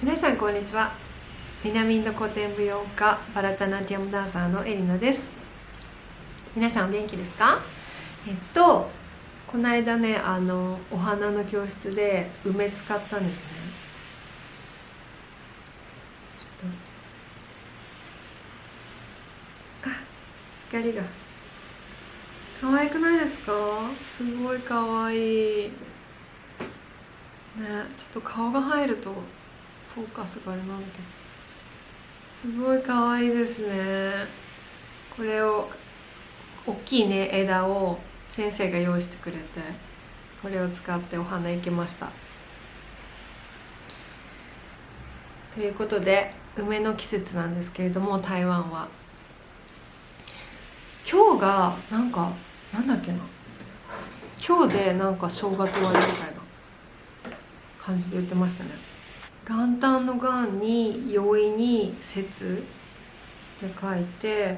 皆さんこんにちは。南インド古典舞踊家バラタナティアムダンサーのエリナです。皆さんお元気ですか？この間ね、お花の教室で梅使ったんですね。ちょっと光が可愛くないですか？すごい可愛いね。ちょっと顔が入るとフォーカスがあれなんだけど、すごい可愛いですね。これを大きいね、枝を先生が用意してくれて、これを使ってお花いけました。ということで、梅の季節なんですけれども、台湾は今日がなんだっけな、今日で正月終わりみたいな感じで言ってましたね。元旦の元に宵に節って書いて、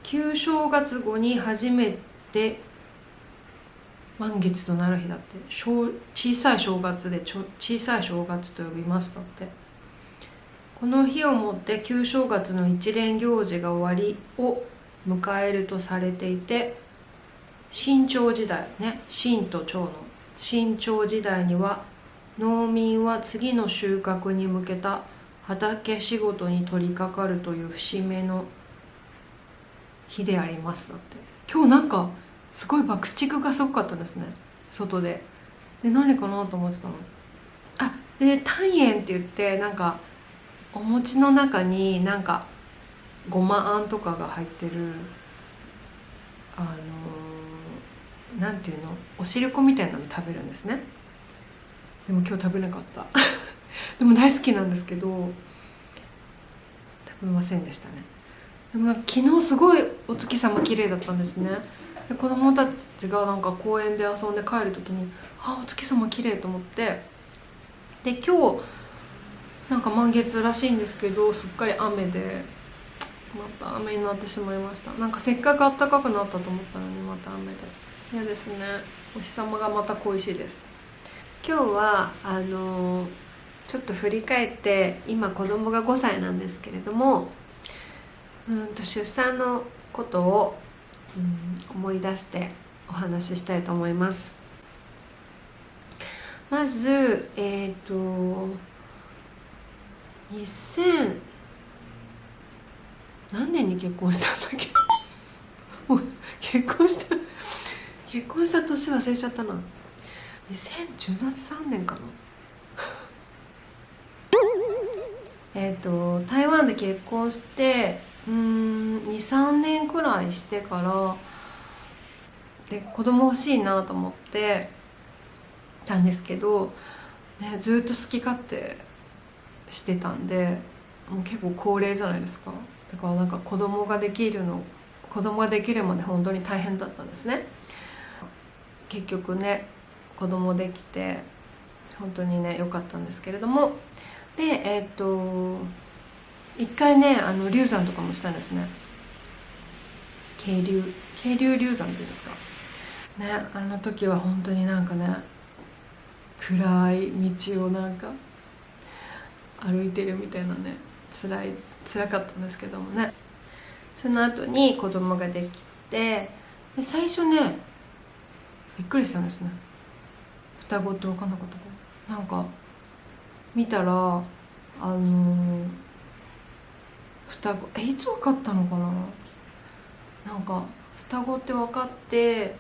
旧正月後に初めて満月となる日だって。小さい正月で小さい正月と呼びますだって。この日をもって旧正月の一連行事が終わりを迎えるとされていて、清朝時代ね、清と朝の清朝時代には農民は次の収穫に向けた畑仕事に取り掛かるという節目の日でありますだって。今日すごい爆竹がすごかったですね、外で。で、何かなと思ってたの。で、丹円って言って、お餅の中にごまあんとかが入ってる、なんていうの、お汁粉みたいなの食べるんですね。でも今日食べなかったでも大好きなんですけど食べませんでしたね。でも昨日すごいお月様綺麗だったんですね。で、子供たちが公園で遊んで帰る時に、お月様綺麗と思って、で、今日満月らしいんですけど、すっかり雨でまた雨になってしまいました。せっかく暖かくなったと思ったのにまた雨で嫌ですね。お日様がまた恋しいです。今日はちょっと振り返って、今子供が5歳なんですけれども、出産のことを、思い出してお話ししたいと思います。まず2000何年に結婚したんだっけもう結婚した年忘れちゃったな。2013年かな台湾で結婚して23年くらいしてからで、子供欲しいなと思ってたんですけど、ね、ずっと好き勝手してたんで、もう結構高齢じゃないですか。だから子供ができるまで本当に大変だったんですね。結局ね、子供できて本当にね良かったんですけれども、で一回ね流産とかもしたんですね。渓流流産っていうんですかね。あの時は本当に暗い道を歩いてるみたいなね、辛かったんですけどもね。その後に子供ができて、で最初ねびっくりしたんですね。双子って分かんなかったかな。見たら双子いつ分かったのかな。双子って分かって、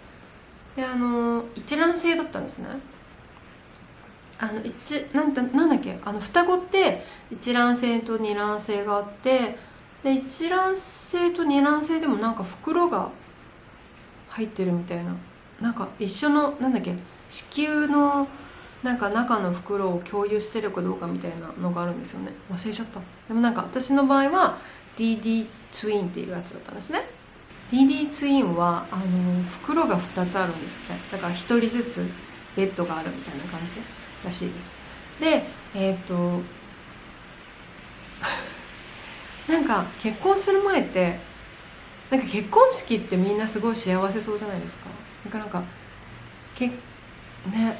で一卵性だったんですね。なんだっけ、双子って一卵性と二卵性があって、で一卵性と二卵性でも袋が入ってるみたいな、一緒の子宮の中の袋を共有してるかどうかみたいなのがあるんですよね。忘れちゃった。でも私の場合は DD ツインっていうやつだったんですね。 DD ツインは袋が2つあるんですって。だから1人ずつベッドがあるみたいな感じらしいです。で結婚する前って結婚式ってみんなすごい幸せそうじゃないですか。ね、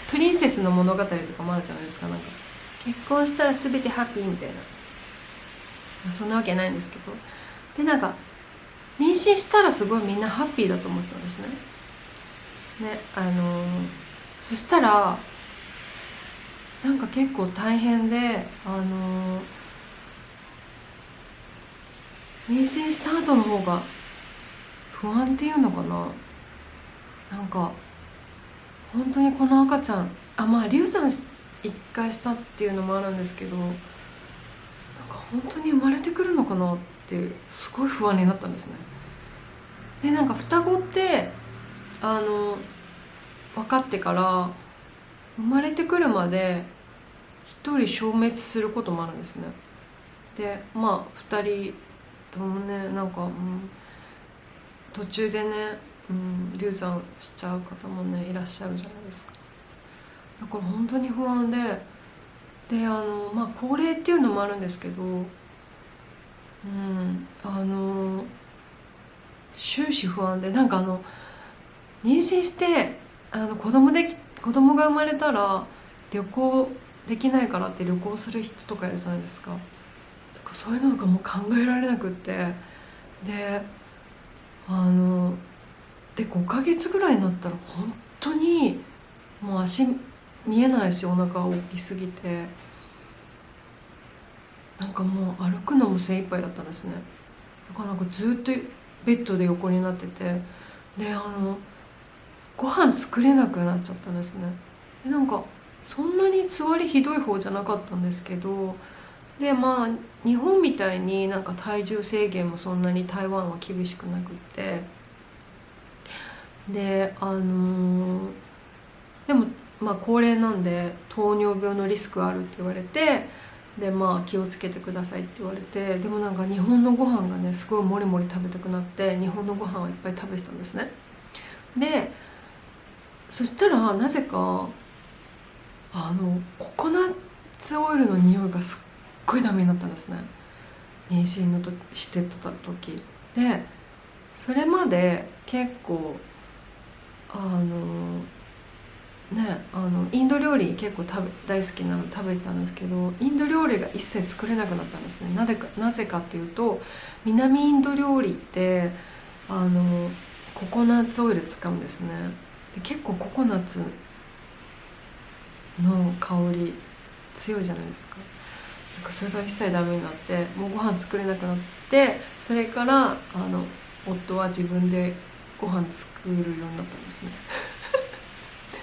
プリンセスの物語とかもあるじゃないですか。結婚したら全てハッピーみたいな、そんなわけないんですけど、でなんか妊娠したらすごいみんなハッピーだと思ってたんですね。そしたらなんか結構大変で、妊娠した後の方が不安っていうのかな、なんか本当にこの赤ちゃん、まあ流産一回したっていうのもあるんですけど、なんか本当に生まれてくるのかなってすごい不安になったんですね。でなんか双子って分かってから、生まれてくるまで一人消滅することもあるんですね。でまあ二人ともね、なんか、途中でね、流産しちゃう方もねいらっしゃるじゃないですか。だから本当に不安で、まあ高齢っていうのもあるんですけど、終始不安で、なんか妊娠して子供が生まれたら旅行できないからって旅行する人とかいるじゃないですか。だからそういうのとかも考えられなくって、で5ヶ月ぐらいになったら本当にもう足見えないし、お腹大きすぎてなんかもう歩くのも精一杯だったんですね。だからなんかずっとベッドで横になってて、でご飯作れなくなっちゃったんですね。でなんかそんなにつわりひどい方じゃなかったんですけど、でまあ日本みたいになんか体重制限もそんなに台湾は厳しくなくって、ででもまあ高齢なんで糖尿病のリスクあるって言われて、でまあ気をつけてくださいって言われて、でもなんか日本のご飯がねすごいもりもり食べたくなって、日本のご飯をいっぱい食べてたんですね。でそしたらなぜかココナッツオイルの匂いがすっごいダメになったんですね、妊娠の時してた時で。それまで結構インド料理結構大好きなの食べてたんですけど、インド料理が一切作れなくなったんですね。なぜかっていうと、南インド料理ってココナッツオイル使うんですね。で結構ココナッツの香り強いじゃないですか。なんかそれが一切ダメになって、もうご飯作れなくなって、それから夫は自分でご飯作るようになったんですね。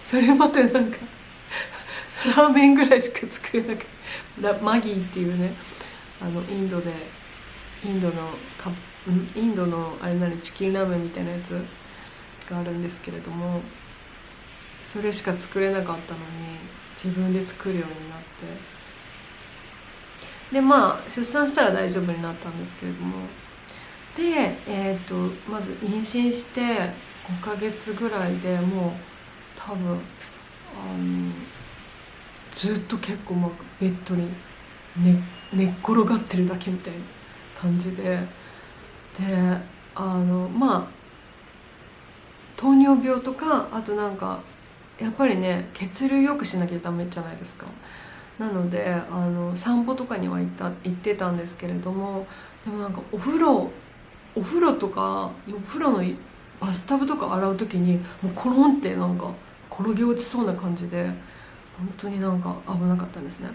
それまでなんかラーメンぐらいしか作れなくて、マギーっていうね、インドでインドのインドのあれチキンラーメンみたいなやつがあるんですけれども、それしか作れなかったのに自分で作るようになって、でまあ出産したら大丈夫になったんですけれども、でまず妊娠して5ヶ月ぐらいでもう多分ずっと結構ベッドに寝っ転がってるだけみたいな感じで、まあ糖尿病とか、あとなんかやっぱりね血流良くしなきゃダメじゃないですか。なので散歩とかには行ってたんですけれども、でもなんかお風呂とかお風呂のバスタブとか洗う時にもうコロンってなんか転げ落ちそうな感じで、本当になんか危なかったんですね。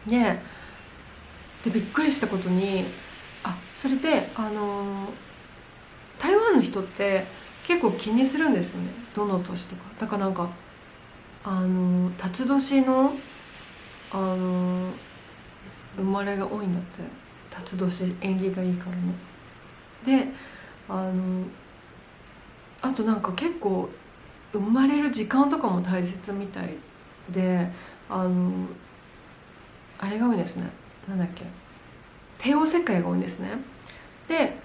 でびっくりしたことに、それで台湾の人って結構気にするんですよね、どの年とか。だからなんか辰年の生まれが多いんだって。辰年縁起がいいからね。であとなんか結構生まれる時間とかも大切みたいで、あれが多いですね、なんだっけ、帝王切開が多いんですね。で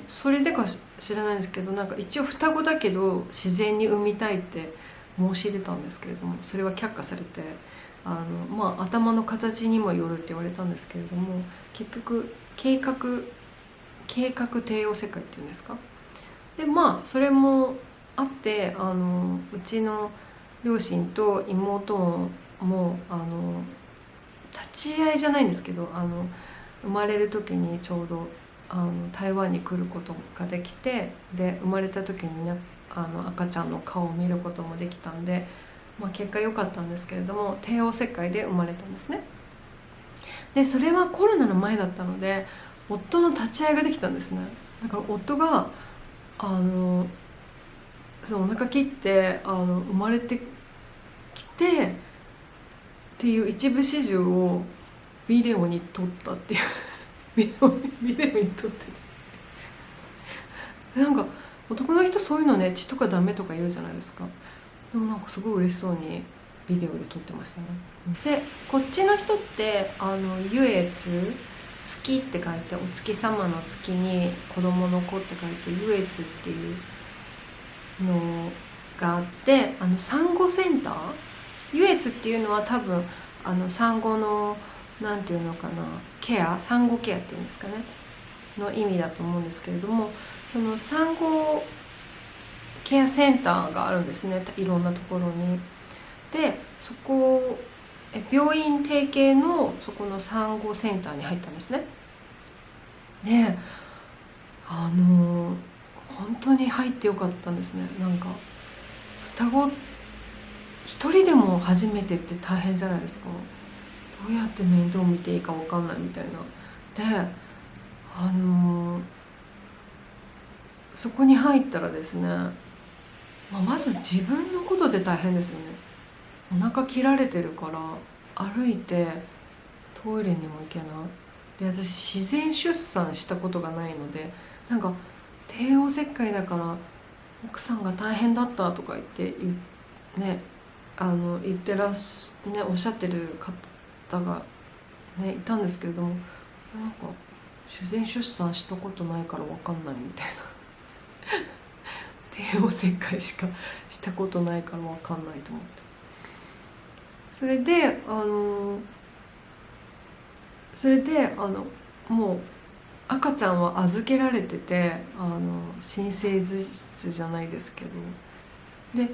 それでか知らないんですけど、なんか一応双子だけど自然に産みたいって申し出たんですけれども、それは却下されて、まあ頭の形にもよるって言われたんですけれども、結局計画帝王切開っていうんですか。でまあそれもあってうちの両親と妹もも立ち会いじゃないんですけど、生まれる時にちょうど台湾に来ることができて、で生まれた時にね赤ちゃんの顔を見ることもできたんで、結果良かったんですけれども、帝王切開で生まれたんですね。でそれはコロナの前だったので夫の立ち会いができたんですね。だから夫がそのお腹切って生まれてきてっていう一部始終をビデオに撮ったっていうビデオに撮ってて、なんか男の人そういうのね、血とかダメとか言うじゃないですか。でもなんかすごい嬉しそうにビデオで撮ってましたね。でこっちの人って優越、月って書いてお月様の月に子供の子って書いて優越っていうのがあって、産後センター、優越っていうのは多分産後のなんていうのかな、ケア、産後ケアっていうんですかねの意味だと思うんですけれども、その産後ケアセンターがあるんですね、いろんなところに。でそこ病院提携のそこの産後センターに入ったんですね。で本当に入ってよかったんですね。なんか双子一人でも初めてって大変じゃないですか。どうやって面倒見ていいか分かんないみたいな。でそこに入ったらですね、まず自分のことで大変ですよね。お腹切られてるから歩いてトイレにも行けない。で私自然出産したことがないので、なんか帝王切開だから奥さんが大変だったとか言ってね、言ってらっしねおっしゃってる方がねいたんですけれども、なんか自然出産したことないから分かんないみたいな帝王切開しかしたことないから分かんないと思って、それでもう赤ちゃんは預けられてて新生児じゃないですけど、で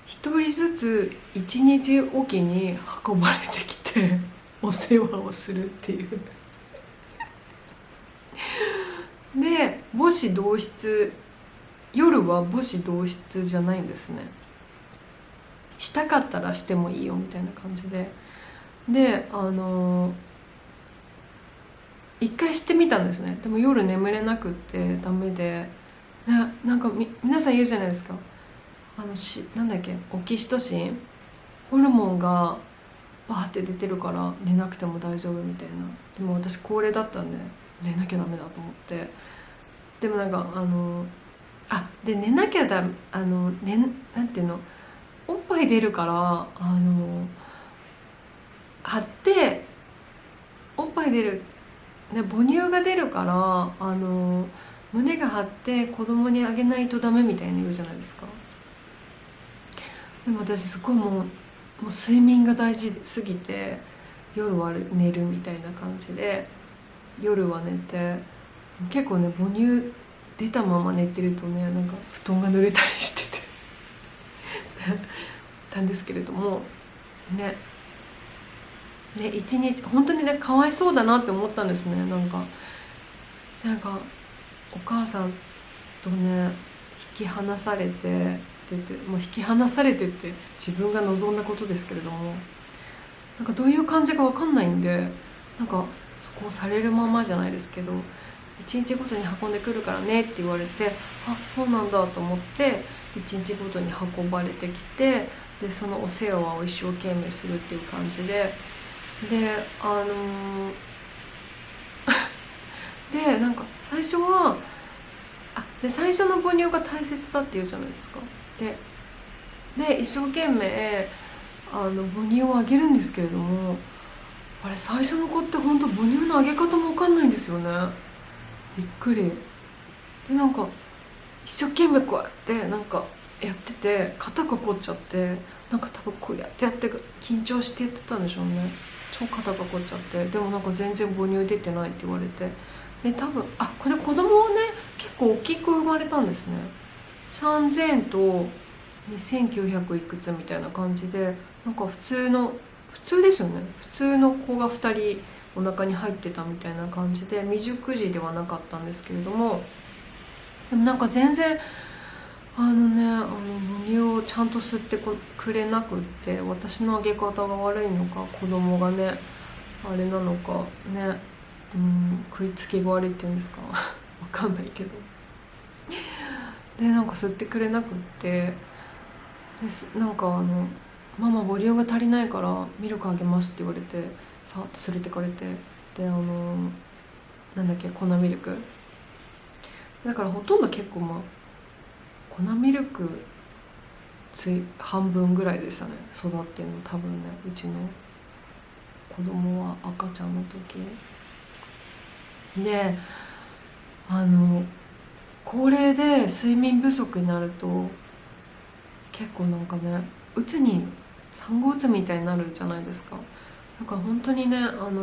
一人ずつ一日おきに運ばれてきてお世話をするっていうで母子同室、夜は母子同室じゃないんですね。したかったらしてもいいよみたいな感じで、一回してみたんですね。でも夜眠れなくってダメで、なんか皆さん言うじゃないですか、なんだっけ、オキシトシンホルモンがバーって出てるから寝なくても大丈夫みたいな。でも私高齢だったんで寝なきゃダメだと思って、でもなんかで寝なきゃなんていうの、おっぱい出るから張っておっぱい出る、ね、母乳が出るから胸が張って子供にあげないとダメみたいに言うじゃないですか。でも私すごいもう睡眠が大事すぎて夜は寝るみたいな感じで夜は寝て、結構ね母乳出たまま寝てるとね、なんか布団が濡れたりしててたんですけれどもね、一日本当にねかわいそうだなって思ったんですね。なんかお母さんとね引き離されてって言って、もう引き離されてって自分が望んだことですけれども、なんかどういう感じか分かんないんで、なんかそこをされるままじゃないですけど、1日ごとに運んでくるからねって言われて、あ、そうなんだと思って1日ごとに運ばれてきて、でそのお世話を一生懸命するっていう感じで、でなんか最初は最初の母乳が大切だって言うじゃないですか。で一生懸命母乳をあげるんですけれども、あれ最初の子って本当母乳のあげ方も分かんないんですよね。びっくりで、なんか一生懸命こうやってなんかやってて肩が凝っちゃって、なんか多分こうやって緊張してやってたんでしょうね。超肩が凝っちゃって、でもなんか全然母乳出てないって言われて、で多分これ子供をね結構大きく生まれたんですね。3000と2900いくつみたいな感じで、なんか普通の普通ですよね。普通の子が2人お腹に入ってたみたいな感じで、未熟児ではなかったんですけれども、でもなんか全然母乳をちゃんと吸ってくれなくって、私のあげ方が悪いのか、子供がねあれなのかね、食いつきが悪いっていうんですかわかんないけど、でなんか吸ってくれなくって、なんかママボリュームが足りないからミルクあげますって言われて、さって連れてかれて、でなんだっけ、粉ミルクだから、ほとんど結構粉ミルク半分ぐらいでしたね、育ってんの多分ね、うちの子供は赤ちゃんの時で、高齢で睡眠不足になると結構なんかね、うつに産後うつみたいになるじゃないですか。だから本当にね、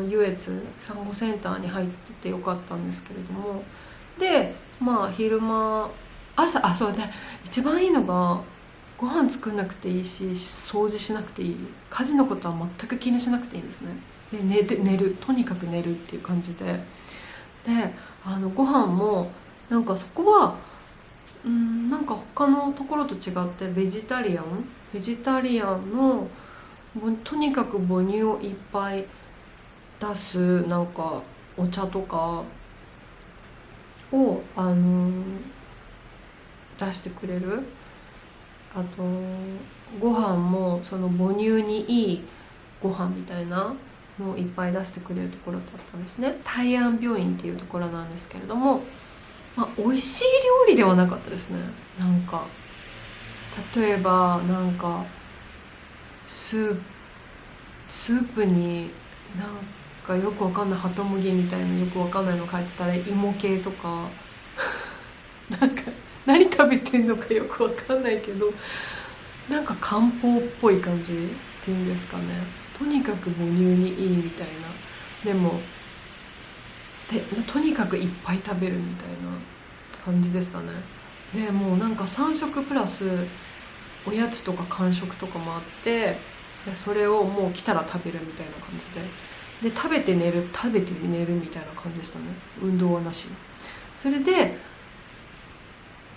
優越産後センターに入っててよかったんですけれども、で昼間そうで、一番いいのがご飯作んなくていいし、掃除しなくていい、家事のことは全く気にしなくていいんですね。で寝る、とにかく寝るっていう感じで、ご飯もなんかそこはなんか他のところと違ってベジタリアンのとにかく母乳をいっぱい出すなんかお茶とかを出してくれる。あとご飯もその母乳にいいご飯みたいなのをいっぱい出してくれるところだったんですね。大安病院っていうところなんですけれども、美味しい料理ではなかったですね。なんか例えばなんかスープになんかよくわかんないハトムギみたいなよくわかんないの書いてたら芋系とかなんか何食べてんのかよくわかんないけど、なんか漢方っぽい感じっていうんですかね。とにかく母乳にいいみたいな。でもとにかくいっぱい食べるみたいな感じでしたね。でもうなんか3食プラスおやつとか間食とかもあって、でそれをもう来たら食べるみたいな感じで、食べて寝るみたいな感じでしたね。運動はなし。それで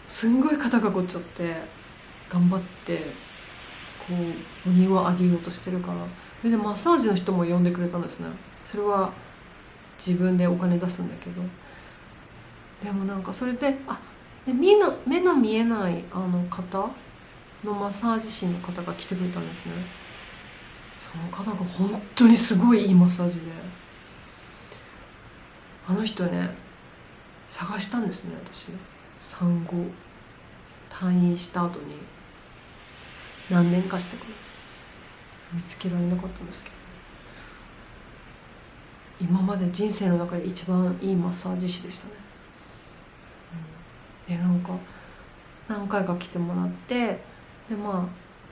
すんごい肩が凝っちゃって頑張ってこう母乳をあげようとしてるから、それでマッサージの人も呼んでくれたんですね。それは自分でお金出すんだけど、でもなんかそれで目の見えない方のマッサージ師の方が来てくれたんですね。その方が本当にすごいいいマッサージで、あの人ね探したんですね。私産後退院した後に何年かしてから見つけられなかったんですけど、今まで人生の中で一番いいマッサージ師でしたね。でなんか何回か来てもらって、で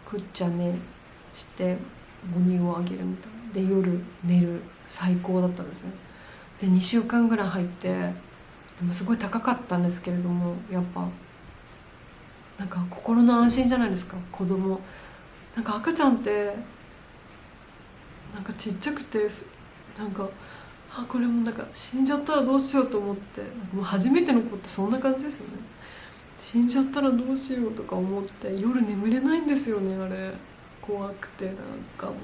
くっちゃねして母乳をあげるみたいなで、夜寝る、最高だったんですね。で2週間ぐらい入って、でもすごい高かったんですけれども、やっぱなんか心の安心じゃないですか。子供なんか赤ちゃんってなんかちっちゃくて、なんかこれもなんか死んじゃったらどうしようと思って、なんかもう初めての子ってそんな感じですよね。死んじゃったらどうしようとか思って夜眠れないんですよね。あれ怖くて、なんかもう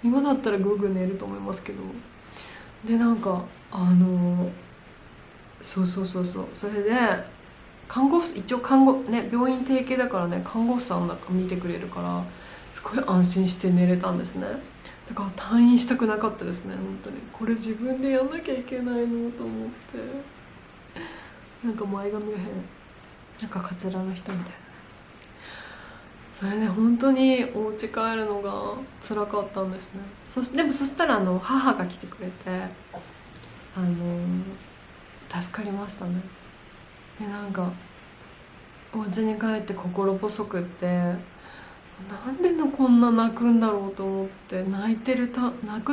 今だったらグーグー寝ると思いますけど、でなんかそうそれで一応病院提携だからね、看護婦さんなんか見てくれるからすごい安心して寝れたんですね。だから退院したくなかったですね。本当にこれ自分でやんなきゃいけないのと思って、なんか前髪が変、なんかカツラの人みたいな。それね、本当にお家帰るのが辛かったんですね。でもそしたら母が来てくれて助かりましたね。でなんかお家に帰って心細くって、なんでこんな泣くんだろうと思って、泣く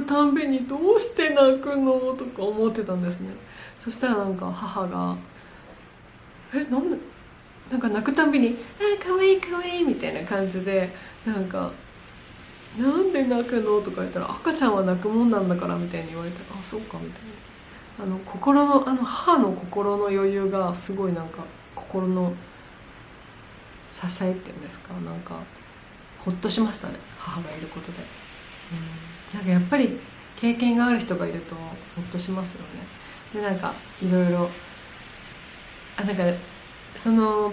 たんびにどうして泣くのとか思ってたんですね。そしたらなんか母がなんでなんか泣くたんびにかわいいかわいいみたいな感じで、なんかなんで泣くのとか言ったら、赤ちゃんは泣くもんなんだからみたいに言われたら、あ、そうかみたいな。心の母の心の余裕がすごいなんか心の支えっていうんですか、なんかほっとしましたね、母がいることで。なんかやっぱり経験がある人がいるとほっとしますよね。でなんかいろいろなんかその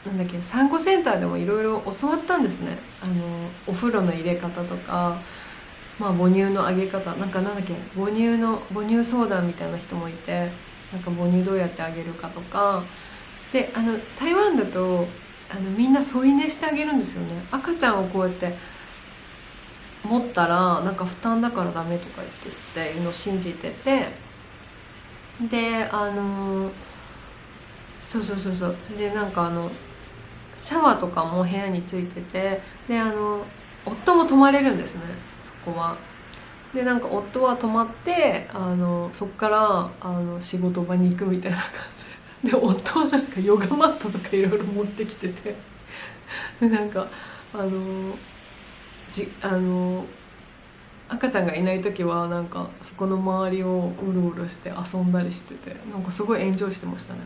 なんだっけ、産後センターでもいろいろ教わったんですね。お風呂の入れ方とか、まあ、母乳のあげ方、なんだっけ、母乳相談みたいな人もいて、なんか母乳どうやってあげるかとかで、台湾だとみんな添い寝してあげるんですよね。赤ちゃんをこうやって持ったらなんか負担だからダメとか言っていうのを信じてて、でそうそうそうそう、それでなんかシャワーとかも部屋についてて、で夫も泊まれるんですね、そこは。でなんか夫は泊まってそっから仕事場に行くみたいな感じで、夫はなんかヨガマットとかいろいろ持ってきてて、でなんか赤ちゃんがいない時はなんかそこの周りをうろうろして遊んだりしてて、なんかすごいエンジョイしてましたね。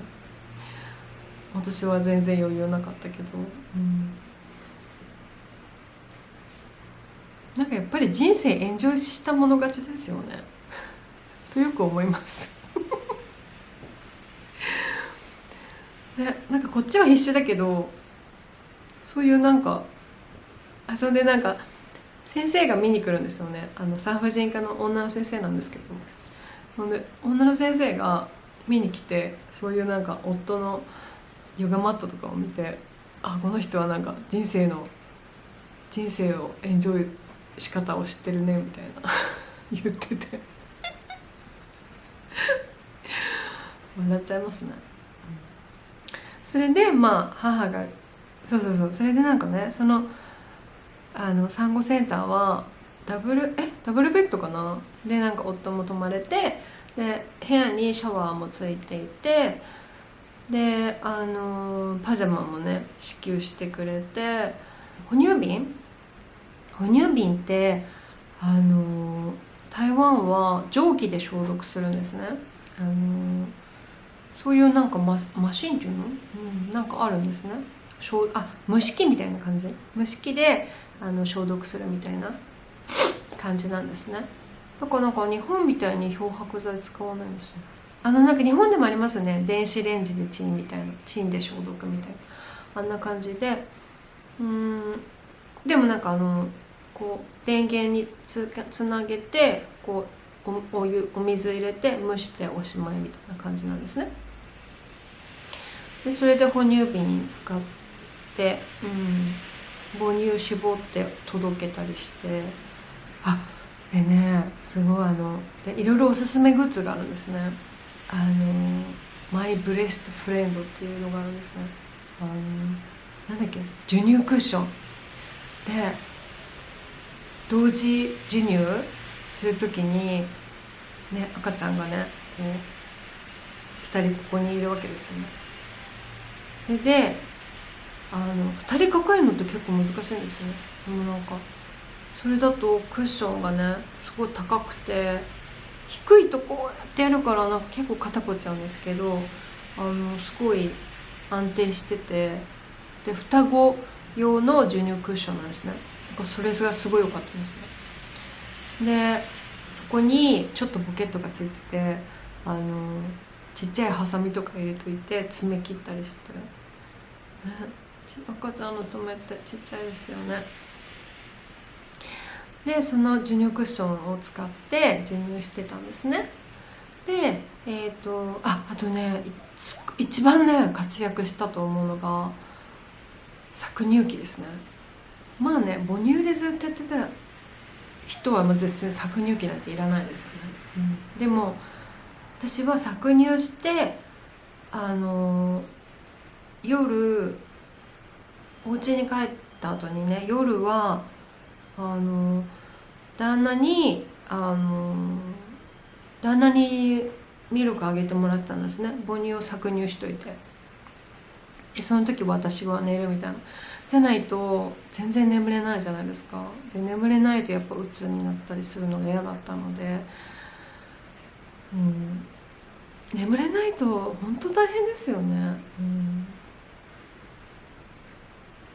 私は全然余裕なかったけど、なんかやっぱり人生エンジョイしたもの勝ちですよねとよく思いますね、なんかこっちは必死だけど、そういうなんかそれでなんか先生が見に来るんですよね。産婦人科の女の先生なんですけど、ほんで女の先生が見に来て、そういうなんか夫のヨガマットとかを見て、あ、この人はなんか人生をエンジョイ仕方を知ってるねみたいな言ってて笑っちゃいますね。それでまあ母がそうそうそう、それでなんかね、産後センターはダブルベッドかな、でなんか夫も泊まれて、で部屋にシャワーもついていて、でパジャマもね支給してくれて、哺乳瓶って台湾は蒸気で消毒するんですね。そういうなんかマシンっていうの、なんかあるんですね。蒸し器みたいな感じ、蒸し器で消毒するみたいな感じなんですね。だからなんか日本みたいに漂白剤使わないんですよ。なんか日本でもありますね、電子レンジでチンみたいな、チンで消毒みたいな、あんな感じで。でもなんかこう電源につなげて、こうお水入れて蒸しておしまいみたいな感じなんですね。でそれで哺乳瓶使って、母乳絞って届けたりして、でね、すごいでいろいろおすすめグッズがあるんですね。マイブレストフレンドっていうのがあるんですね。なんだっけ、授乳クッションで同時授乳するときにね、赤ちゃんがねこう2人ここにいるわけですよね。それで2人抱えるのって結構難しいんですね。でもなんかそれだとクッションがねすごい高くて、低いとこうやってやるからなんか結構肩こっちゃうんですけど、すごい安定してて、で双子用の授乳クッションなんですね。だからそれがすごい良かったんですね。でそこにちょっとポケットがついてて、ちっちゃいハサミとか入れといて爪切ったりして、ね、赤ちゃんの爪ってちっちゃいですよね。でその授乳クッションを使って授乳してたんですね。であとね、一番ね活躍したと思うのが搾乳機ですね。まあね、母乳でずっとやってた人は絶対搾乳機なんていらないですよね。でも私は搾乳して夜お家に帰った後にね、夜は旦那にミルクあげてもらったんですね。母乳を搾乳しといて。でその時私は寝るみたいな。じゃないと全然眠れないじゃないですか。で眠れないとやっぱ鬱になったりするのが嫌だったので、眠れないと本当大変ですよね。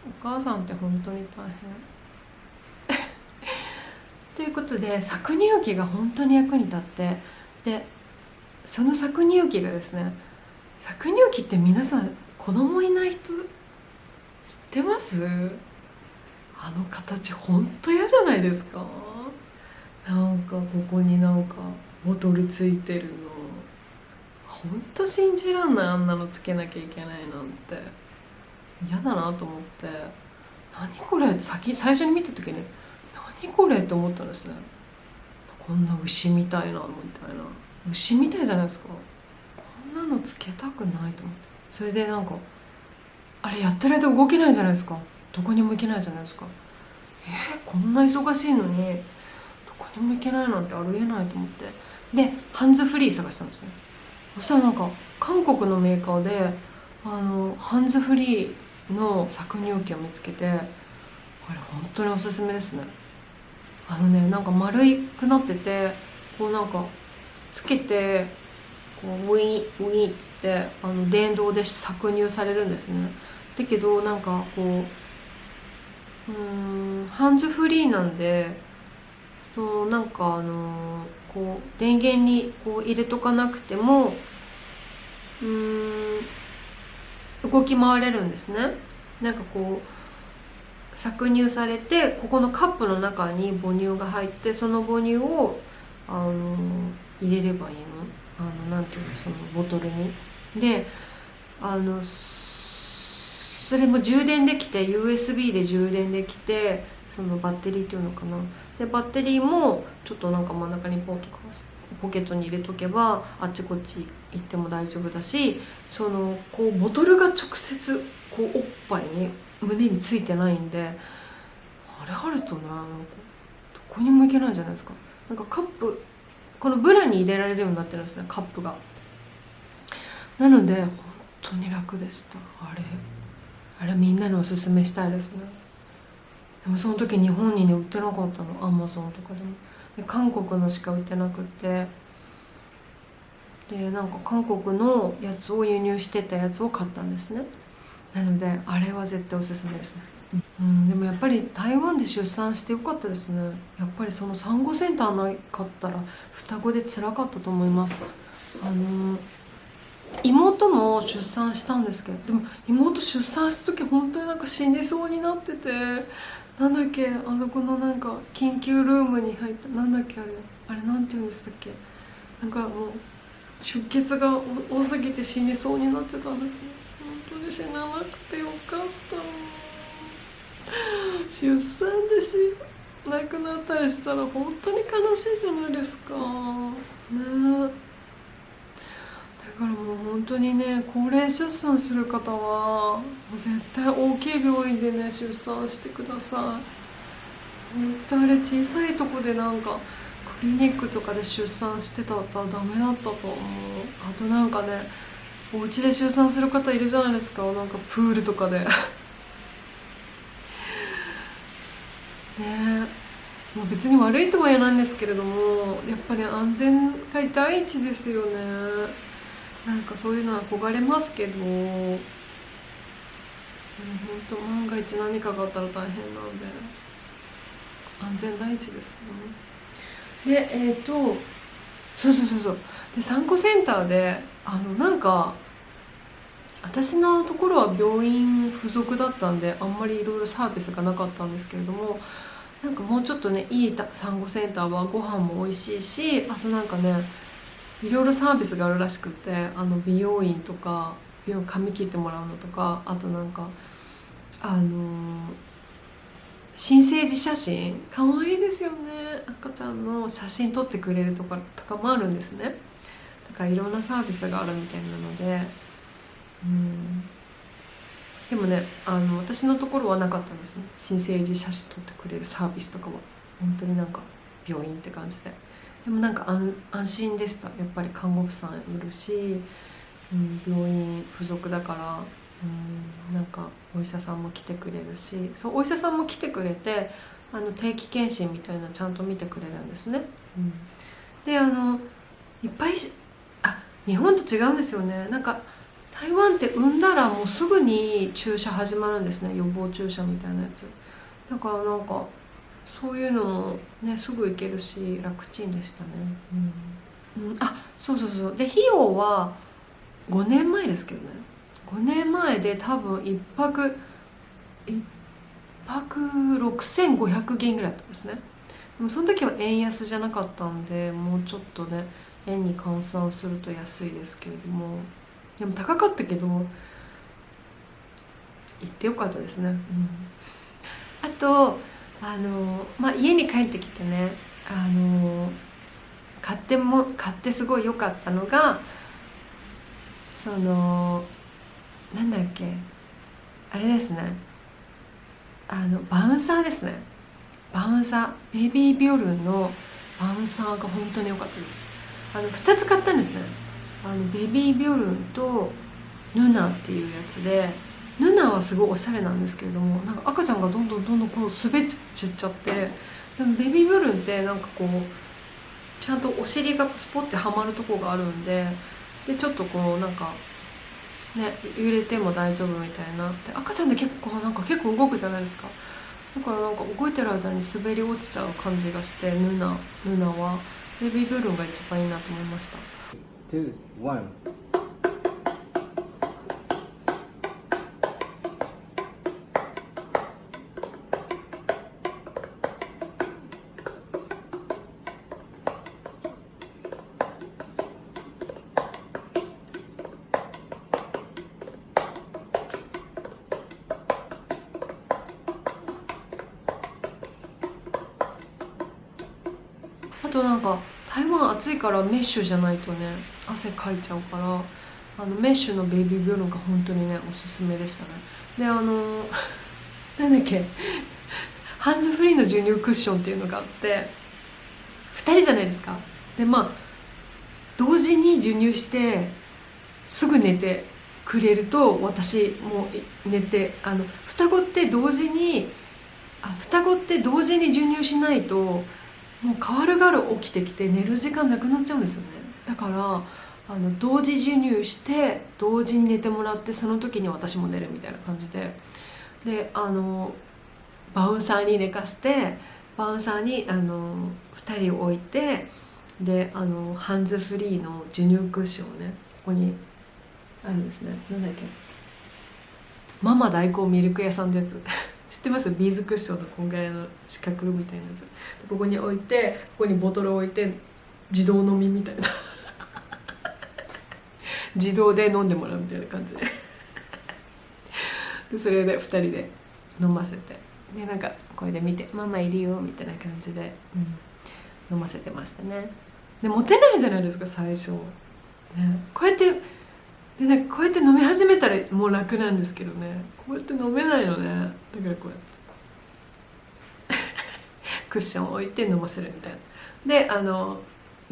お母さんって本当に大変ということで、搾乳機が本当に役に立って、でその搾乳機がですね、搾乳機って皆さん子供いない人知ってます？あの形本当嫌じゃないですか？なんかここになんかボトルついてるの、本当信じらんない。あんなのつけなきゃいけないなんて嫌だなと思って、何これって最初に見た時に何これって思ったんですね。こんな牛みたいなみたいな、牛みたいじゃないですか。こんなのつけたくないと思って、それでなんかあれやってる間動けないじゃないですか。どこにも行けないじゃないですか。こんな忙しいのにどこにも行けないなんてありえないと思って、でハンズフリー探したんですね。そしたらなんか韓国のメーカーでハンズフリーの搾乳機を見つけて、あれ本当におすすめですね。なんか丸くなってて、こうなんかつけてこうウィーウィーっつって電動で搾乳されるんですね。だけどなんかこうハンズフリーなんで、そうなんかこう電源にこう入れとかなくても動き回れるんですね。なんかこう搾乳されて、ここのカップの中に母乳が入って、その母乳を入れればいいの、なんていうの、そのボトルに。でそれも充電できて USB で充電できて、そのバッテリーっていうのかな。でバッテリーもちょっとなんか真ん中にポッとかポケットに入れとけばあっちこっち行っても大丈夫だし、そのこうボトルが直接こうおっぱいに胸についてないんで、あれあるとね、なんかどこにも行けないじゃないですか。なんかカップ、このブラに入れられるようになってるんですね、カップが。なので本当に楽でした。あれみんなにおすすめしたいですね。でもその時日本にね売ってなかったの、アマゾンとかでも。で韓国のしか売ってなくて、でなんか韓国のやつを輸入してたやつを買ったんですね。なのであれは絶対おすすめですね。でもやっぱり台湾で出産してよかったですね。やっぱりその産後センターなかったら双子で辛かったと思います。妹も出産したんですけど、でも妹出産した時本当になんか死にそうになってて、なんだっけ、このなんか緊急ルームに入った、なんだっけ、あれなんて言うんでしたっけ、なんかもう出血が多すぎて死にそうになってたんですね。本当に死ななくてよかった。出産で亡くなったりしたら本当に悲しいじゃないですかね。だからもう本当にね、高齢出産する方はもう絶対大きい病院でね出産してください。本当あれ小さいとこでなんかクリニックとかで出産してたらダメだったと思う。あとなんかね、お家で出産する方いるじゃないですか、なんかプールとかでねえ、まあ、別に悪いとは言えないんですけれども、やっぱり安全が第一ですよね。なんかそういうのは憧れますけど、でも本当万が一何かがあったら大変なので安全第一ですね。でそうで産後センターでなんか私のところは病院付属だったんであんまりいろいろサービスがなかったんですけれども、なんかもうちょっとねいい産後センターはご飯も美味しいし、あとなんかねいろいろサービスがあるらしくて、美容院とか髪切ってもらうのとか、あとなんか新生児写真可愛いですよね。赤ちゃんの写真撮ってくれるとかもあるんですね。だからいろんなサービスがあるみたいなので、でもね私のところはなかったんですね、新生児写真撮ってくれるサービスとかは。本当になんか病院って感じで。でもなんか安心でした。やっぱり看護婦さんいるし、病院付属だからなんかお医者さんも来てくれるし、そうお医者さんも来てくれて定期検診みたいなちゃんと見てくれるんですね、でいっぱい日本と違うんですよね。なんか台湾って産んだらもうすぐに注射始まるんですね、予防注射みたいなやつだから、なんかそういうのもねすぐ行けるし楽ちんでしたね。そうそうそう。で費用は5年前ですけどね、5年前で多分1泊6500元ぐらいだったんですね。でもその時は円安じゃなかったんで、もうちょっとね円に換算すると安いですけれども、でも高かったけど行ってよかったですね、あと家に帰ってきてね買ってすごい良かったのがなんだっけ、あれですね、バウンサーですね。バウンサー、ベイビービオルンのバウンサーが本当に良かったです。2つ買ったんですね。ベイビービオルンとヌナっていうやつで、ヌナはすごいおしゃれなんですけれども、なんか赤ちゃんがどんどんこう滑っちゃって、でもベイビービオルンってなんかこうちゃんとお尻がスポッてはまるとこがあるんで、ちょっとこうなんかね揺れても大丈夫みたいな。で赤ちゃんって結構動くじゃないですか。だからなんか動いてる間に滑り落ちちゃう感じがして、ヌナはベビーブルーンが一番いいなと思いました。2、1。あとなんか台湾暑いからメッシュじゃないとね汗かいちゃうから、メッシュのベイビーブルーが本当にねおすすめでしたね。でなんだっけ、ハンズフリーの授乳クッションっていうのがあって、2人じゃないですか。で同時に授乳してすぐ寝てくれると、私もう寝て、双子って同時に授乳しないともう代わるがる起きてきて寝る時間なくなっちゃうんですよね。だから同時授乳して同時に寝てもらって、その時に私も寝るみたいな感じで、バウンサーに寝かして、バウンサーに2人置いて、でハンズフリーの授乳クッションをねここにあるんですね。なんだっけ、ママ大根ミルク屋さんってやつ知ってます？ビーズクッションのこんぐらいの四角みたいなやつ、ここに置いて、ここにボトルを置いて自動飲みみたいな自動で飲んでもらうみたいな感じでそれで2人で飲ませて、でなんかこれで見てママいるよみたいな感じで、飲ませてましたね。でモテないじゃないですか最初、ね、こうやってでなんかこうやって飲み始めたらもう楽なんですけどね、こうやって飲めないのね。だからこうやってクッション置いて飲ませるみたいな。で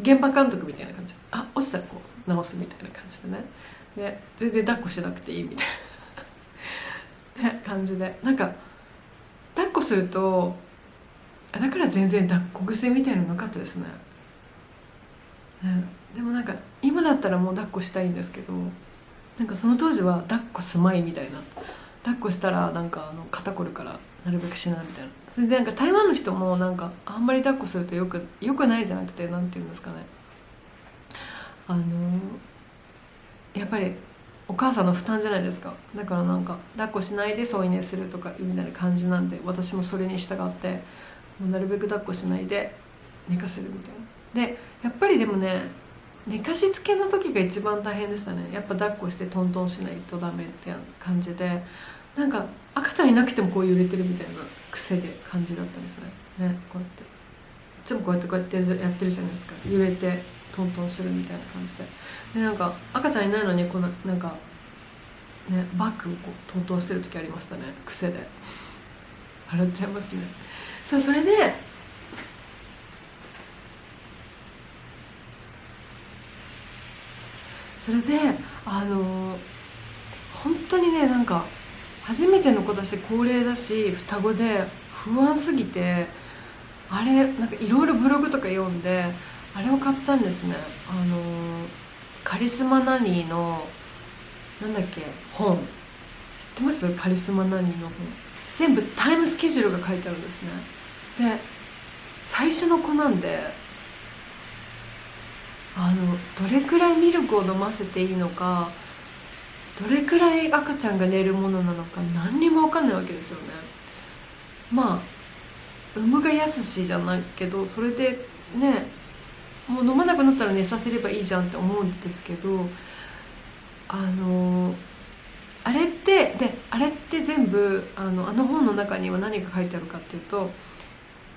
現場監督みたいな感じ、落ちたらこう直すみたいな感じでね、で全然抱っこしなくていいみたいな、ね、感じで、なんか抱っこするとだから全然抱っこ癖みたいなのなかったですね。でもなんか今だったらもう抱っこしたいんですけど、なんかその当時は抱っこすまいみたいな、抱っこしたらなんか肩こるからなるべくしないみたいな。それでなんか台湾の人もなんかあんまり抱っこするとよくないじゃなくて、なんていうんですかね、やっぱりお母さんの負担じゃないですか。だからなんか抱っこしないで添い寝するとかみたいな感じなんで、私もそれに従ってもうなるべく抱っこしないで寝かせるみたいな。でやっぱりでもね、寝かしつけの時が一番大変でしたね。やっぱ抱っこしてトントンしないとダメって感じで、なんか赤ちゃんいなくてもこう揺れてるみたいな癖で感じだったんですね。こうやっていつもこうやってやってるじゃないですか、揺れてトントンするみたいな感じで。でなんか赤ちゃんいないのにこのなんかねバッグをこうトントンしてる時ありましたね、癖で。笑っちゃいますね。それで本当にね、なんか初めての子だし高齢だし双子で不安すぎて、あれなんかいろいろブログとか読んであれを買ったんですね。カリスマナニーのなんだっけ本、知ってます？カリスマナニーの本、全部タイムスケジュールが書いてあるんですね。で最初の子なんで、どれくらいミルクを飲ませていいのか、どれくらい赤ちゃんが寝るものなのか何にも分かんないわけですよね。まあ産むがやすしじゃないけど、それでね、もう飲まなくなったら寝させればいいじゃんって思うんですけど、あれって全部あの本の中には何が書いてあるかっていうと、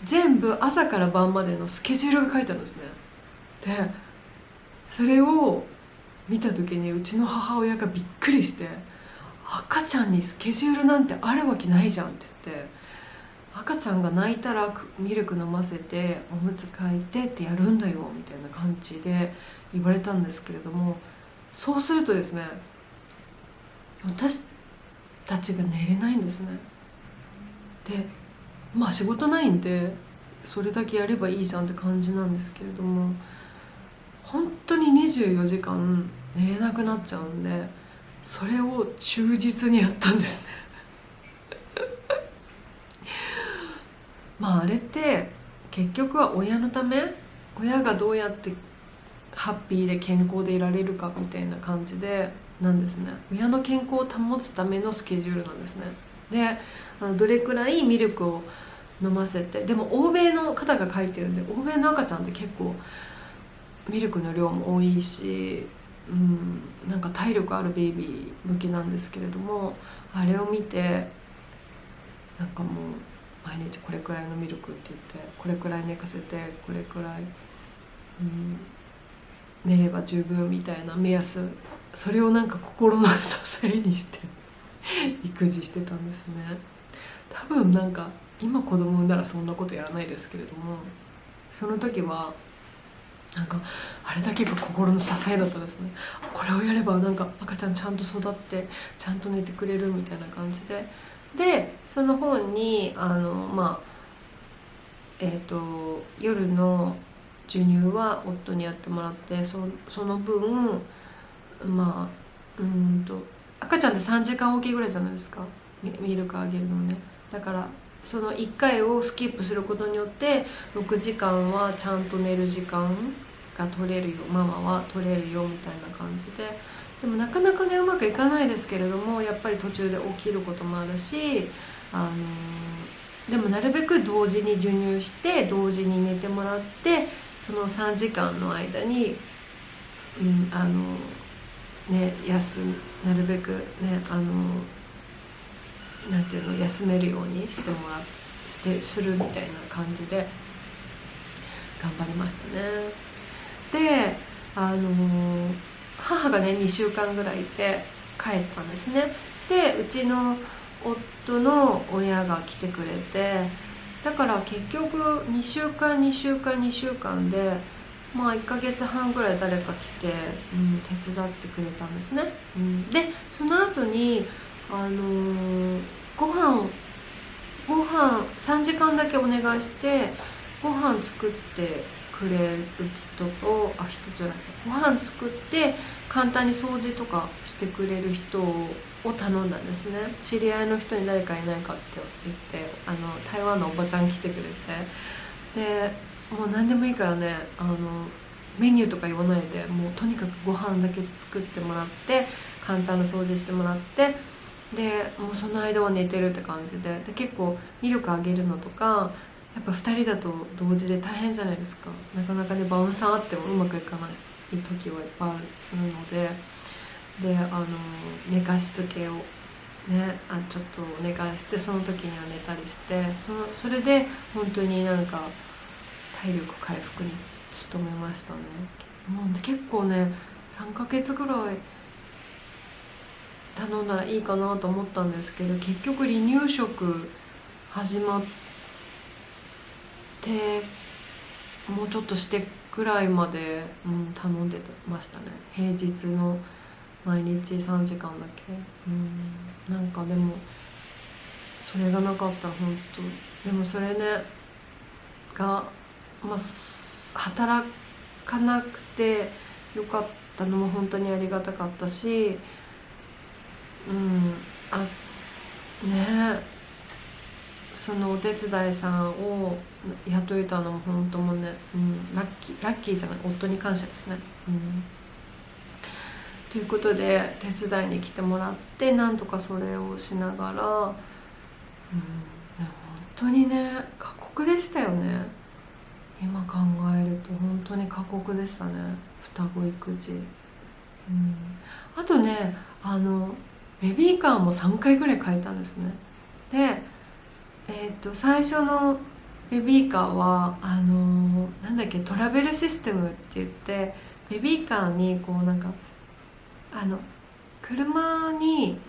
全部朝から晩までのスケジュールが書いてあるんですね。でそれを見た時にうちの母親がびっくりして、赤ちゃんにスケジュールなんてあるわけないじゃんって言って、赤ちゃんが泣いたらミルク飲ませておむつ替えてってやるんだよみたいな感じで言われたんですけれども、そうするとですね、私たちが寝れないんですね。でまあ仕事ないんでそれだけやればいいじゃんって感じなんですけれども、本当に24時間寝れなくなっちゃうんで、それを忠実にやったんですね。まああれって結局は親のため、親がどうやってハッピーで健康でいられるかみたいな感じでなんですね。親の健康を保つためのスケジュールなんですね。でどれくらいミルクを飲ませて、でも欧米の方が書いてるんで、欧米の赤ちゃんって結構ミルクの量も多いし、なんか体力あるベイビー向きなんですけれども、あれを見てなんかもう毎日これくらいのミルクって言って、これくらい寝かせてこれくらい、寝れば十分みたいな目安、それをなんか心の支えにして育児してたんですね。多分なんか今子供産んだらそんなことやらないですけれども、その時はなんかあれだけが心の支えだったですね。これをやればなんか赤ちゃんちゃんと育ってちゃんと寝てくれるみたいな感じでその本に夜の授乳は夫にやってもらって、その分赤ちゃんって3時間おきぐらいじゃないですか、ミルクあげるのね。だからその1回をスキップすることによって6時間はちゃんと寝る時間が取れるよ、ママは取れるよみたいな感じで。でもなかなかねうまくいかないですけれども、やっぱり途中で起きることもあるし、でもなるべく同時に授乳して同時に寝てもらって、その3時間の間に、なるべくねなんていうの、休めるようにしてもらするみたいな感じで頑張りましたね。で母がね2週間ぐらいいて帰ったんですね。でうちの夫の親が来てくれて、だから結局2週間で1ヶ月半ぐらい誰か来て、手伝ってくれたんですね。でその後にご飯3時間だけお願いしてご飯作ってくれる人と、人じゃなくてご飯作って簡単に掃除とかしてくれる人を頼んだんですね。知り合いの人に誰かいないかって言って、台湾のおばちゃん来てくれて、でもう何でもいいからね、メニューとか言わないで、もうとにかくご飯だけ作ってもらって簡単な掃除してもらって、でもうその間は寝てるって感じで、結構ミルクあげるのとかやっぱ2人だと同時で大変じゃないですか。なかなかねバウンサーあってもうまくいかない時はいっぱいあるので、寝かしつけをねちょっとお願いして、その時には寝たりして、それで本当になんか体力回復に努めましたね。もう結構ね3ヶ月ぐらい頼んだらいいかなと思ったんですけど、結局離乳食始まってもうちょっとしてぐらいまで、頼んでましたね。平日の毎日3時間だけ。なんかでもそれがなかったら本当、でもそれねが、まあ、働かなくてよかったのも本当にありがたかったし、あね、そのお手伝いさんを雇えたのも本当もね、ラッキーじゃない、夫に感謝ですね。ということで手伝いに来てもらって、なんとかそれをしながら、本当にね過酷でしたよね。今考えると本当に過酷でしたね、双子育児。あとね、ベビーカーも3回ぐらい変えたんですね。で、最初のベビーカーはなんだっけ、トラベルシステムって言って、ベビーカーにこうなんか車に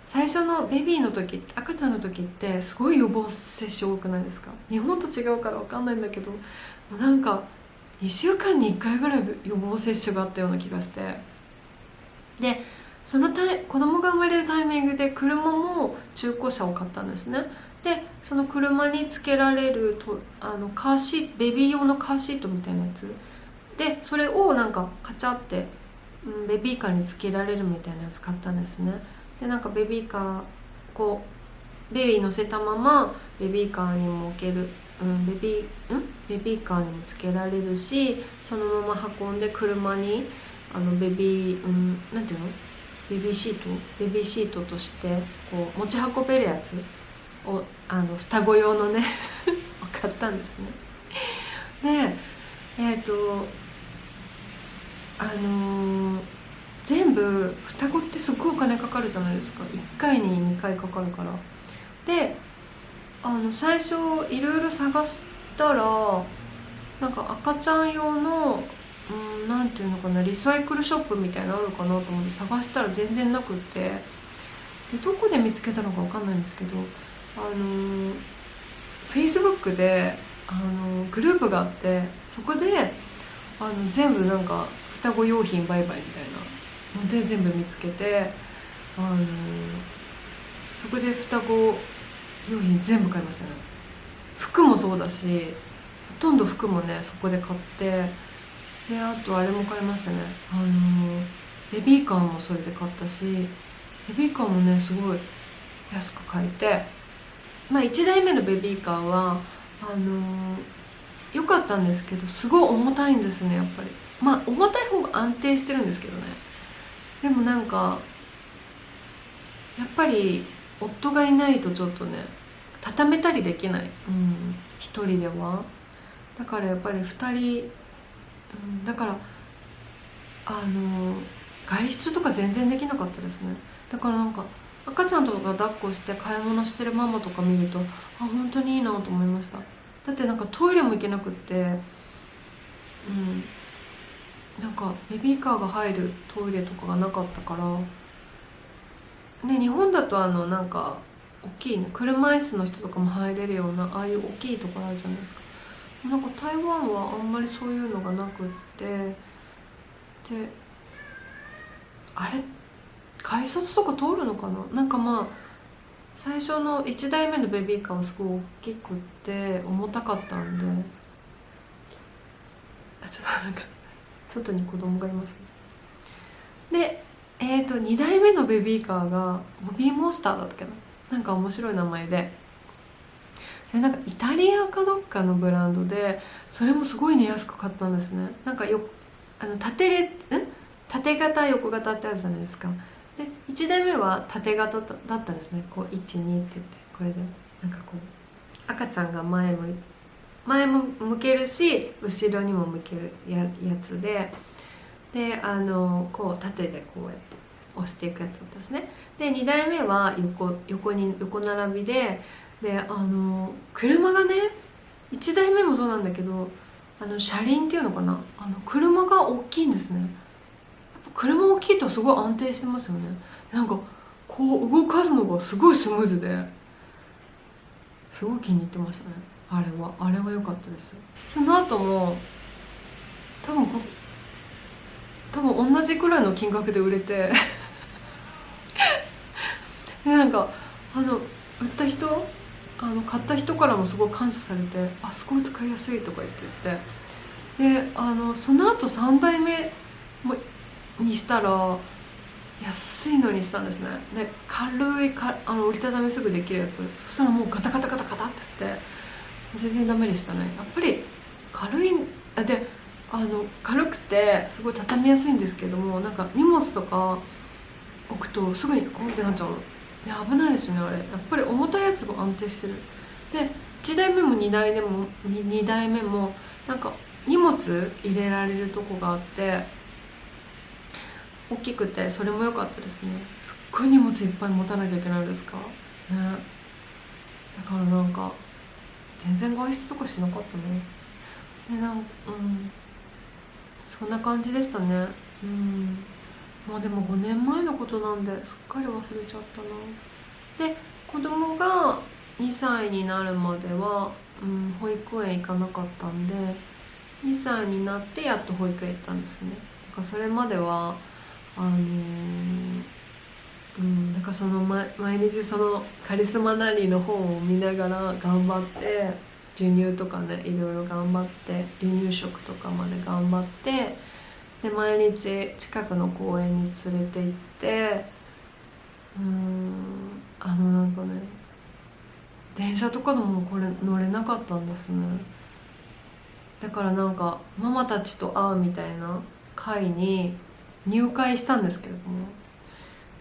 最初のベビーの時って、赤ちゃんの時ってすごい予防接種多くないですか？日本と違うから分かんないんだけど、なんか2週間に1回ぐらい予防接種があったような気がして、でその子供が生まれるタイミングで車も中古車を買ったんですね。でその車につけられるカーシート、ベビー用のカーシートみたいなやつで、それをなんかカチャってベビーカーにつけられるみたいなやつ買ったんですね。でなんかベビーカーこうベビー乗せたままベビーカーにも置ける、ベビーカーにもつけられるし、そのまま運んで車にベビー、なんていうの、ベビーシートとしてこう持ち運べるやつを双子用のねを買ったんですね。で全部双子ってすごいお金かかるじゃないですか。1回に2回かかるから。で最初いろいろ探したら、なんか赤ちゃん用のなんていうのかな、リサイクルショップみたいなのあるかなと思って探したら全然なくって、でどこで見つけたのか分かんないんですけど、Facebook でグループがあって、そこで全部なんか双子用品売買みたいなので全部見つけて、そこで双子用品全部買いましたね。服もそうだし、ほとんど服もねそこで買って、であとあれも買いましたね、ベビーカーもそれで買ったし、ベビーカーもねすごい安く買えて、1台目のベビーカーは良かったんですけど、すごい重たいんですね、やっぱり。重たい方が安定してるんですけどね。でもなんかやっぱり夫がいないとちょっとね畳めたりできない、一人では。だからやっぱり2人、だから外出とか全然できなかったですね。だからなんか赤ちゃんとか抱っこして買い物してるママとか見ると、本当にいいなと思いました。だってなんかトイレも行けなくって、なんかベビーカーが入るトイレとかがなかったからね。日本だとなんか大きいね、車椅子の人とかも入れるようなああいう大きいところあるじゃないですか。なんか台湾はあんまりそういうのがなくって、であれ改札とか通るのかな。なんか最初の1台目のベビーカーはすごい大きくって重たかったんで、ちょっとなんか外に子供がいますね。で2台目のベビーカーがボビーモンスターだったけど、なんか面白い名前で、それなんかイタリアかどっかのブランドで、それもすごいね安く買ったんですね。なんか縦型横型ってあるじゃないですか。で1台目は縦型だったんですね。こう12って言って、これでなんかこう赤ちゃんが前も向けるし後ろにも向けるやつで、こう縦でこうやって押していくやつだったんですね。で2台目は横並びで、車がね、1台目もそうなんだけど車輪っていうのかな、車が大きいんですね。やっぱ車大きいとすごい安定してますよね。なんかこう動かすのがすごいスムーズで、すごい気に入ってましたね。あれは良かったです。その後も多分多分同じくらいの金額で売れてでなんか売った人買った人からもすごい感謝されて、あ、すごい使いやすいとか言ってでその後3代目もにしたら安いのにしたんですね。で軽い折りたたみすぐできるやつ、そしたらもうガタガタガタガタっつって全然ダメでしたね。やっぱり軽いで軽くてすごい畳みやすいんですけども、なんか荷物とか置くとすぐにコンってなっちゃうの。いや危ないですよねあれ。やっぱり重たいやつが安定してる。で1台目も2台目もなんか荷物入れられるとこがあって大きくて、それも良かったですね。すっごい荷物いっぱい持たなきゃいけないですかね。だからなんか全然外出とかしなかったね。そんな感じでしたね。まあでも5年前のことなんですっかり忘れちゃったな。で子供が2歳になるまでは、保育園行かなかったんで、2歳になってやっと保育園行ったんですね。だからそれまではだから毎日そのカリスマナリーの本を見ながら頑張って、授乳とかねいろいろ頑張って、離乳食とかまで頑張って、で毎日近くの公園に連れて行って、なんかね電車とかでもこれ乗れなかったんですね。だからなんかママたちと会うみたいな会に入会したんですけれども、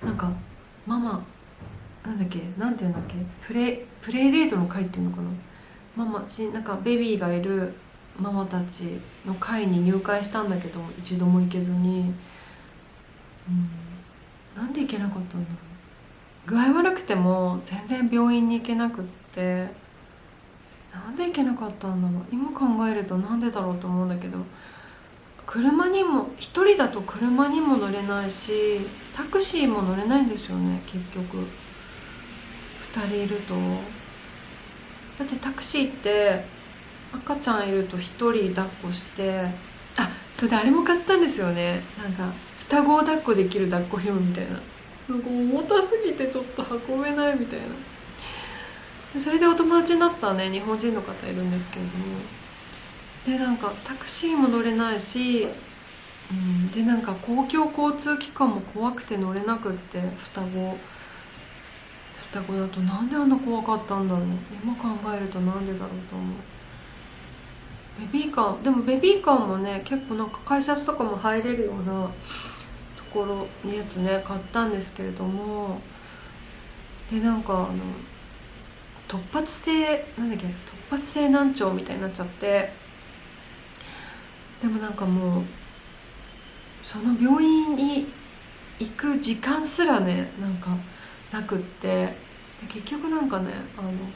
なんかママなんていうんだっけ、プレイデートの会っていうのかな、なんかベビーがいるママたちの会に入会したんだけど一度も行けずに、なんで行けなかったんだろう。具合悪くても全然病院に行けなくって、なんで行けなかったんだろう。今考えるとなんでだろうと思うんだけど、車にも一人だと車にも乗れないしタクシーも乗れないんですよね結局。2人いると、だってタクシーって赤ちゃんいると1人抱っこして、それであれも買ったんですよね。なんか双子を抱っこできる抱っこ紐みたいな、なんか重たすぎてちょっと運べないみたいな。でそれでお友達になったね日本人の方いるんですけれども、でなんかタクシーも乗れないし、でなんか公共交通機関も怖くて乗れなくって、双子だとなんであんな怖かったんだろう。今考えるとなんでだろうと思う。でもベビーカーもね結構なんか改札とかも入れるようなところのやつね買ったんですけれども、でなんか突発性難聴みたいになっちゃって、でもなんかもうその病院に行く時間すらねなんかなくって、結局なんかね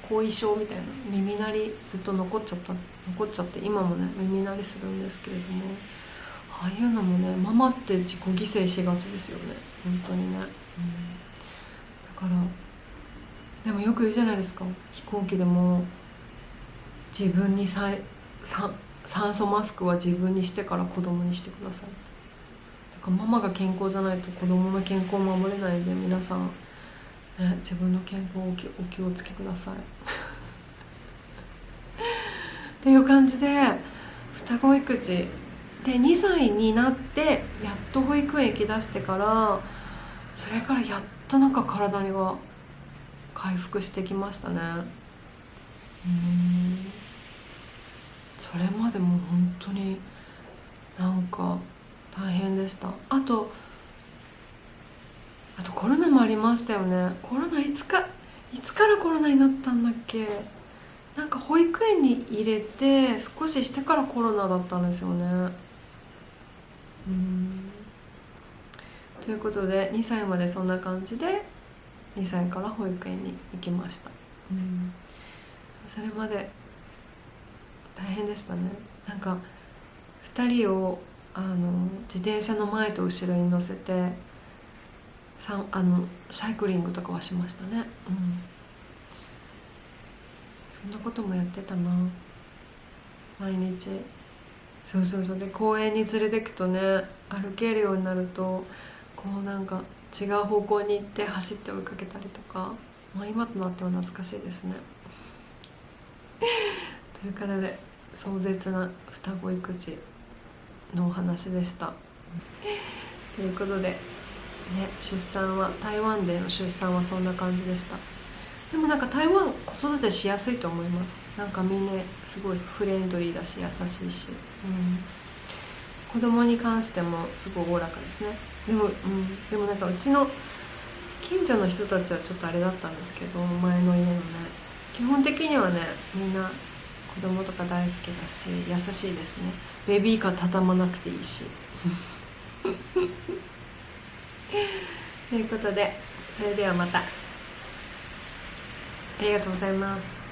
後遺症みたいな、耳鳴りずっと残っちゃって今もね耳鳴りするんですけれども、ああいうのもねママって自己犠牲しがちですよね本当にね。だからでもよく言うじゃないですか、飛行機でも自分に酸素マスクは自分にしてから子供にしてください。だからママが健康じゃないと子供の健康を守れないんで、皆さん、自分の健康をお気をつけくださいっていう感じで、双子育児で2歳になってやっと保育園行きだしてから、それからやっとなんか体には回復してきましたね。それまでも本当になんか大変でした。あとコロナもありましたよね。コロナいつからコロナになったんだっけ。なんか保育園に入れて少ししてからコロナだったんですよね。ということで2歳までそんな感じで、2歳から保育園に行きました。それまで大変でしたね。なんか2人を自転車の前と後ろに乗せてサイクリングとかはしましたね。そんなこともやってたな。毎日そうで公園に連れてくとね、歩けるようになるとこうなんか違う方向に行って走って追いかけたりとか、まあ、今となっては懐かしいですねということで壮絶な双子育児のお話でしたということでね、出産は台湾での出産はそんな感じでした。でもなんか台湾子育てしやすいと思います。なんかみんなすごいフレンドリーだし優しいし、子供に関してもすごいおおらかですね。でもなんかうちの近所の人たちはちょっとあれだったんですけど、前の家のね、基本的にはねみんな子供とか大好きだし優しいですね。ベビーカー畳まなくていいしということで、それではまた。ありがとうございます。